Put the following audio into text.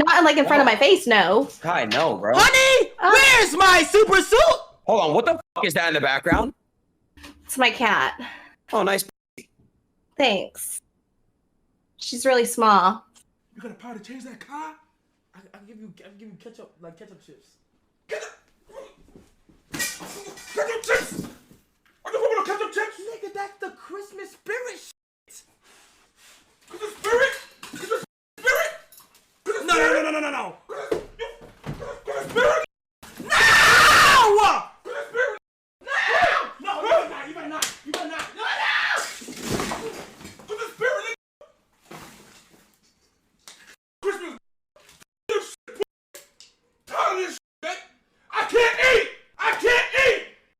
Not like in front of my face, no. Kai, no, bro. Honey, where's my super suit? Hold on, what the fuck is that in the background? It's my cat. Oh, nice. Thanks. She's really small. You got a power to change that car? I'll give you ketchup, like ketchup chips. Ketchup chips! I just want ketchup chips! Nigga, that's the Christmas spirit shit! Christmas spirit? Christmas spirit? No.